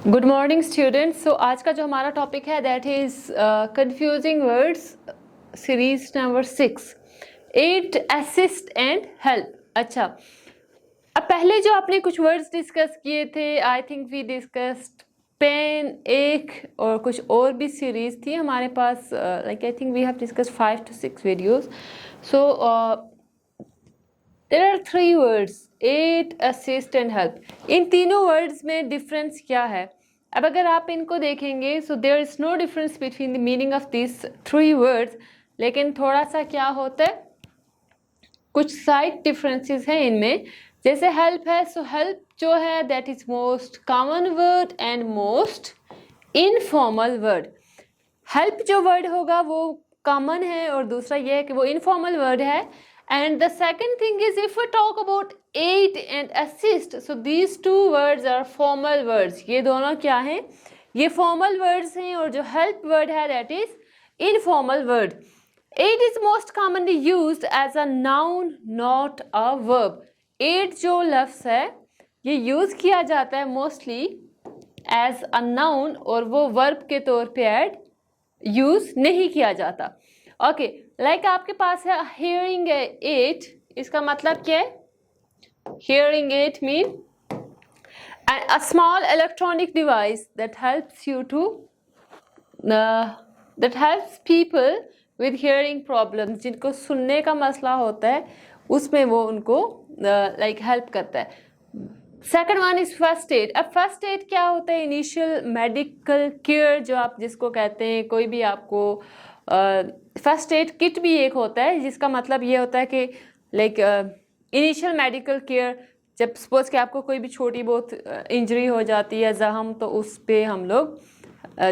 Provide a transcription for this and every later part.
Good morning students. सो आज का जो हमारा टॉपिक है that is confusing words series number 6 aid assist and help. अच्छा, अब पहले जो आपने कुछ वर्ड्स डिस्कस किए थे, I think we discussed pen, एक और कुछ और भी सीरीज थी हमारे पास। Like I think we have discussed 5 to 6 videos. So there are 3 words, aid, assist and help. इन तीनों वर्ड्स में डिफरेंस क्या है? अब अगर आप इनको देखेंगे, so there is no difference between the meaning of this 3 words, लेकिन थोड़ा सा क्या होता है, कुछ साइड डिफरेंसेस हैं इनमें। जैसे हेल्प है, सो हेल्प जो है that is most common word and most informal word. Help जो वर्ड होगा वो कॉमन है और दूसरा ये है कि वो इनफॉर्मल वर्ड है। And the second thing is, if we talk about aid and assist, so these two words are formal words. ये दोनों क्या हैं? ये formal words हैं और जो help word है that is informal word. Aid is most commonly used as a noun, not a verb. Aid जो लफ्ज़ है ये यूज़ किया जाता है mostly as a noun और वो verb के तौर पे add यूज़ नहीं किया जाता। ओके, लाइक आपके पास है हियरिंग एड, इसका मतलब क्या है? Hearing aid mean a small electronic device that helps you to that helps people with hearing problems. जिनको सुनने का मसला होता है उसमें वो उनको लाइक हेल्प करता है। Second one is first aid. अब फर्स्ट एड क्या होता है? इनिशियल मेडिकल केयर जो आप जिसको कहते हैं। कोई भी आपको फर्स्ट एड किट भी एक होता है जिसका मतलब ये होता है कि लाइक इनिशियल मेडिकल केयर, जब सपोज कि आपको कोई भी छोटी बहुत इंजरी हो जाती है, जख्म, तो उस पे हम लोग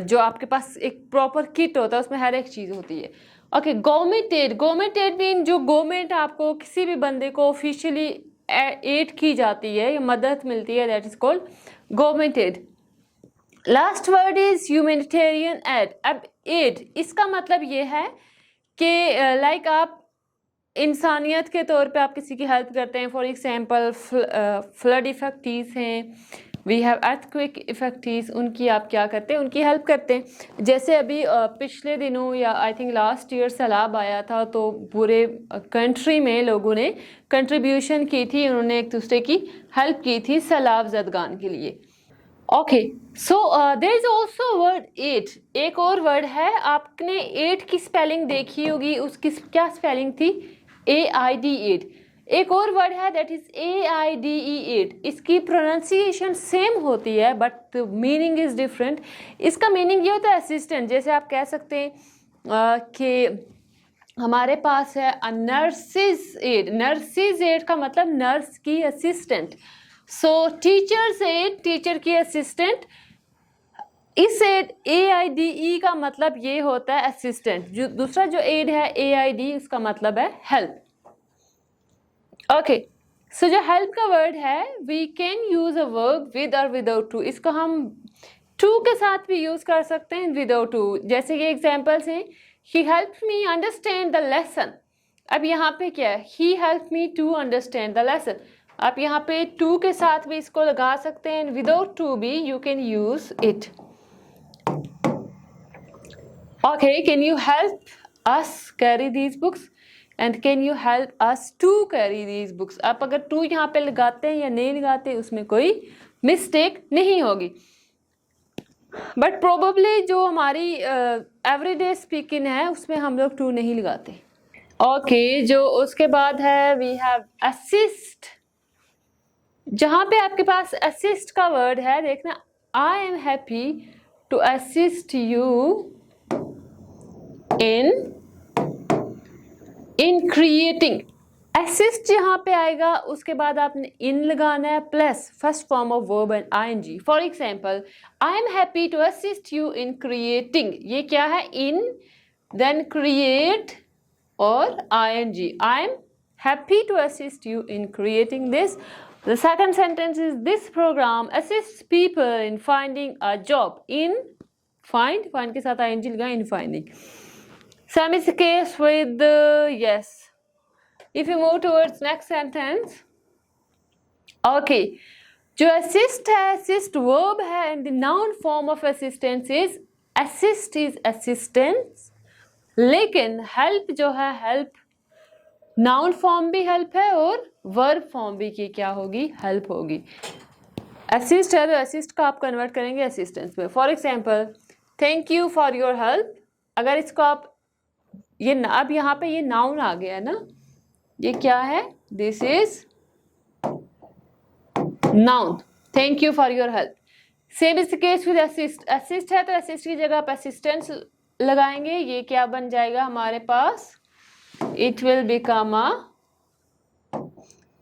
जो आपके पास एक प्रॉपर किट होता है उसमें हर एक चीज़ होती है। Okay, government aid. Government aid mean जो गवर्नमेंट आपको किसी भी बंदे को ऑफिशियली एड की जाती है या मदद मिलती है, that is called government aid. Last word is humanitarian aid. अब एड इसका मतलब ये है कि लाइक आप इंसानियत के तौर पे आप किसी की हेल्प करते हैं। फॉर एग्जांपल फ्लड इफेक्टीज हैं, वी हैव अर्थक्वेक इफेक्टीज, उनकी आप क्या करते हैं? उनकी हेल्प करते हैं। जैसे अभी पिछले दिनों या आई थिंक लास्ट ईयर सैलाब आया था, तो पूरे कंट्री में लोगों ने कंट्रीब्यूशन की थी, उन्होंने एक दूसरे की हेल्प की थी सैलाब ज़दगान के लिए। Okay, so there is also word aid. एक और वर्ड है, आपने एड की स्पेलिंग देखी होगी, उसकी क्या स्पेलिंग थी? AID aid. एक और वर्ड है दैट इज AIDE एड। इसकी प्रोनाउंसिएशन सेम होती है बट मीनिंग इज डिफरेंट। इसका मीनिंग ये होता है असिस्टेंट। जैसे आप कह सकते हैं कि हमारे पास है नर्सिस एड। नर्सिस एड का मतलब नर्स की assistant. So teachers aide, teacher की असिस्टेंट। इस एड AIDE का मतलब ये होता है असिस्टेंट। जो दूसरा जो एड है AID, उसका मतलब है हेल्प। ओके, सो जो हेल्प का वर्ड है, we can use a verb with और विदाउट टू। इसको हम टू के साथ भी यूज कर सकते हैं, विदाउट टू। जैसे ये एग्जांपल्स हैं, he help me understand the lesson. अब यहाँ पे क्या है? He help me to understand the lesson. आप यहाँ पे टू के साथ भी इसको लगा सकते हैं, विदाउट टू भी you can use it. Okay, can you help us carry these books and can you help us to carry these books. आप अगर टू यहाँ पे लगाते हैं या नहीं लगाते, उसमें कोई मिस्टेक नहीं होगी। बट प्रोबेबली जो हमारी एवरीडे स्पीकिंग है उसमें हम लोग टू नहीं लगाते। ओके, जो उसके बाद है वी हैव असिस्ट। जहां पे आपके पास असिस्ट का वर्ड है, देखना, I am happy to assist you in creating. Assist जहां पे आएगा उसके बाद आपने इन लगाना है plus first form of verb and ING। For example, I am happy to assist you in creating. ये क्या है? इन, देन क्रिएट और ING। I am happy to assist you in creating this. The second sentence is, this program assists people in finding a job. In find के साथ ING लगा, in finding. Same is the case with yes. If you move towards next sentence, okay, जो assist है, assist verb है, and the noun form of assistance is assist is assistance, लेकिन help जो है, help noun form भी help है और verb form भी की क्या होगी, हेल्प होगी। असिस्ट है तो असिस्ट का आप कन्वर्ट करेंगे असिस्टेंस में। For example thank you for your help, अगर इसको आप ये अब यहाँ पे ये नाउन आ गया है ना, ये क्या है, this is noun, thank you for your help. Same is the case with assist, assist है तो असिस्ट की जगह आप असिस्टेंस लगाएंगे, ये क्या बन जाएगा हमारे पास, it will become a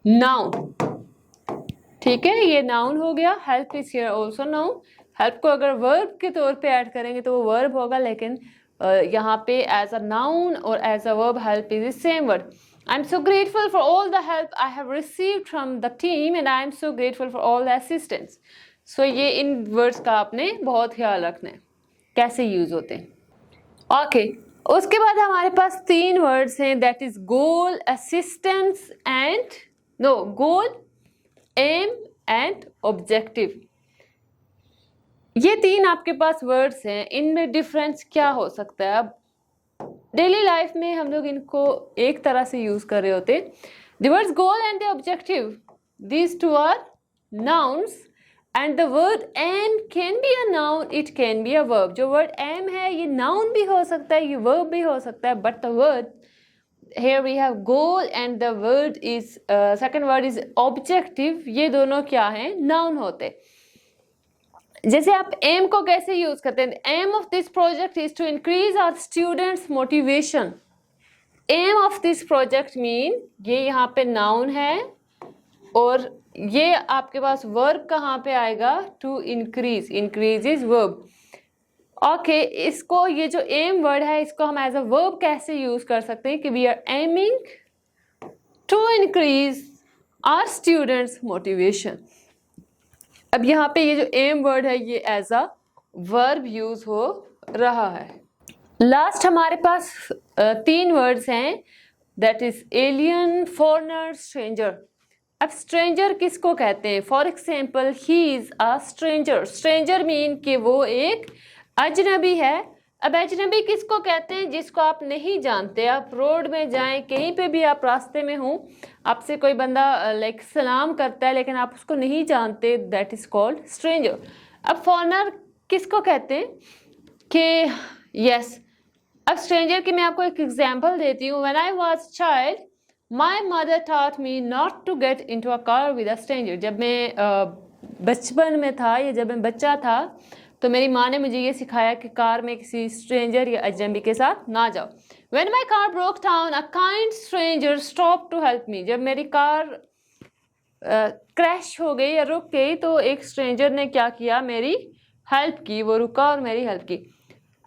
noun. ठीक है, ये नाउन हो गया। Help is here also noun. Help को अगर वर्ब के तौर पे ऐड करेंगे तो वो वर्ब होगा, लेकिन यहाँ पे एज अ नाउन और as a verb help is the same word. I am so grateful for all the help I have received from the team and I am so grateful for all the assistance. So ये इन words का आपने बहुत ख्याल रखना है कैसे use होते हैं। ओके, उसके बाद हमारे पास 3 वर्ड्स हैं, that is goal, assistance and no goal, aim and objective. ये 3 आपके पास वर्ड्स हैं, इनमें डिफरेंस क्या हो सकता है। अब डेली लाइफ में हम लोग इनको एक तरह से यूज कर रहे होते। The words goal and the objective, these 2 are nouns and the word aim can be a noun, it can be a verb। जो word aim है ये noun भी हो सकता है, ये verb भी हो सकता है, but the word here we have goal and the word is second word is objective, ये दोनों क्या हैं, noun होते। जैसे आप एम को कैसे यूज करते हैं, aim of this project is to increase our students motivation. Aim of this project mean ये यहाँ पे नाउन है और ये आपके पास वर्ब कहाँ पे आएगा, to increase, increase is verb. Okay, इसको ये जो एम वर्ड है इसको हम एज अ वर्ब कैसे यूज कर सकते हैं कि we are aiming to increase our students motivation. अब यहाँ पे ये जो एम वर्ड है ये एज अ वर्ब यूज हो रहा है। लास्ट हमारे पास 3 वर्ड्स हैं, that is alien, foreigner, stranger. अब स्ट्रेंजर किसको कहते हैं, for example he is a stranger. Stranger mean कि वो एक अजनबी है। अब अजनबी किसको कहते हैं, जिसको आप नहीं जानते। आप रोड में जाएं, कहीं पे भी आप रास्ते में हो, आपसे कोई बंदा लाइक सलाम करता है लेकिन आप उसको नहीं जानते, दैट इज कॉल्ड स्ट्रेंजर। अब फॉरेनर किसको कहते हैं कि यस, अब स्ट्रेंजर की मैं आपको एक एग्जांपल देती हूँ। When I was child my mother taught me not to get into a car with a stranger. जब मैं बचपन में था या जब मैं बच्चा था तो मेरी माँ ने मुझे ये सिखाया कि कार में किसी स्ट्रेंजर या अजनबी के साथ ना जाओ। When my car broke down, a kind stranger stopped to help me। जब मेरी कार क्रैश हो गई या रुक गई तो एक स्ट्रेंजर ने क्या किया, मेरी हेल्प की, वो रुका और मेरी हेल्प की।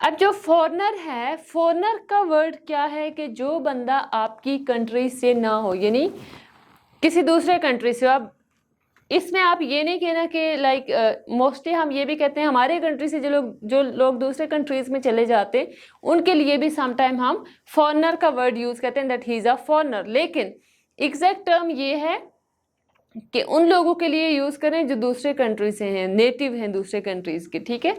अब जो फॉरेनर है, फॉरेनर का वर्ड क्या है कि जो बंदा आपकी कंट्री से ना हो, यानी किसी दूसरे कंट्री से। अब इसमें आप ये नहीं कहना कि लाइक मोस्टली हम ये भी कहते हैं हमारे कंट्री से जो लोग दूसरे कंट्रीज में चले जाते हैं उनके लिए भी समटाइम हम फॉरेनर का वर्ड यूज करते हैं, that he is a foreigner. लेकिन एग्जैक्ट टर्म ये है कि उन लोगों के लिए यूज करें जो दूसरे कंट्री से हैं, नेटिव हैं दूसरे कंट्रीज के। ठीक है,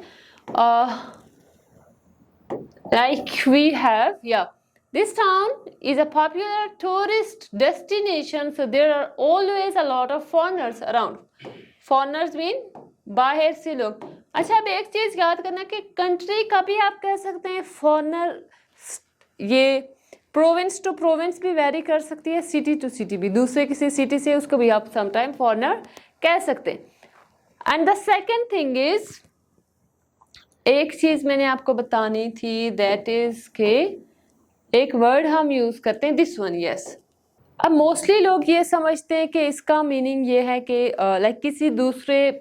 लाइक वी हैव या this town is a popular tourist destination, so there are always a lot of foreigners around। foreigners mean बाहर से लोग। अच्छा, अब एक चीज याद करना कि कंट्री का भी आप कह सकते हैं फॉरेनर, ये प्रोविंस टू प्रोविंस भी वेरी कर सकती है, सिटी टू सिटी भी, दूसरे किसी सिटी से उसको भी आप समटाइम फॉरेनर कह सकते हैं। And the second thing is, एक चीज मैंने आपको बतानी थी, दैट इज के एक वर्ड हम यूज करते हैं, दिस वन, यस। अब मोस्टली लोग ये समझते हैं कि इसका मीनिंग ये है कि लाइक किसी दूसरे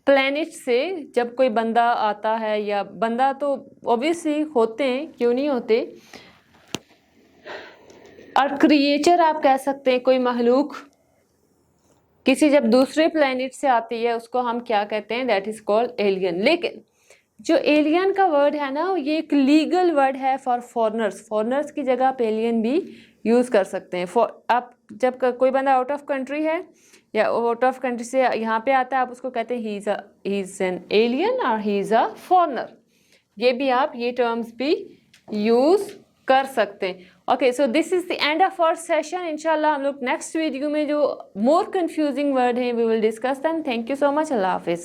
प्लेनेट से जब कोई बंदा आता है, या बंदा तो ऑब्वियसली होते हैं, क्यों नहीं होते, और क्रिएचर आप कह सकते हैं, कोई मखलूक किसी जब दूसरे प्लेनेट से आती है उसको हम क्या कहते हैं, दैट इज कॉल्ड एलियन। लेकिन जो एलियन का वर्ड है ना, ये एक लीगल वर्ड है फॉर फॉरेनर्स। फॉरेनर्स की जगह आप एलियन भी यूज कर सकते हैं। आप जब कोई बंदा आउट ऑफ कंट्री है या आउट ऑफ कंट्री से यहाँ पे आता है, आप उसको कहते हैं ही इज़ एन एलियन और ही इज़ अ फॉरेनर। ये भी आप ये टर्म्स भी यूज़ कर सकते हैं। Okay, so this is the end of our session. इंशाल्लाह हम लोग नेक्स्ट वीडियो में जो मोर कंफ्यूजिंग वर्ड हैं we will discuss them. Thank you so much. अल्लाह हाफिज़।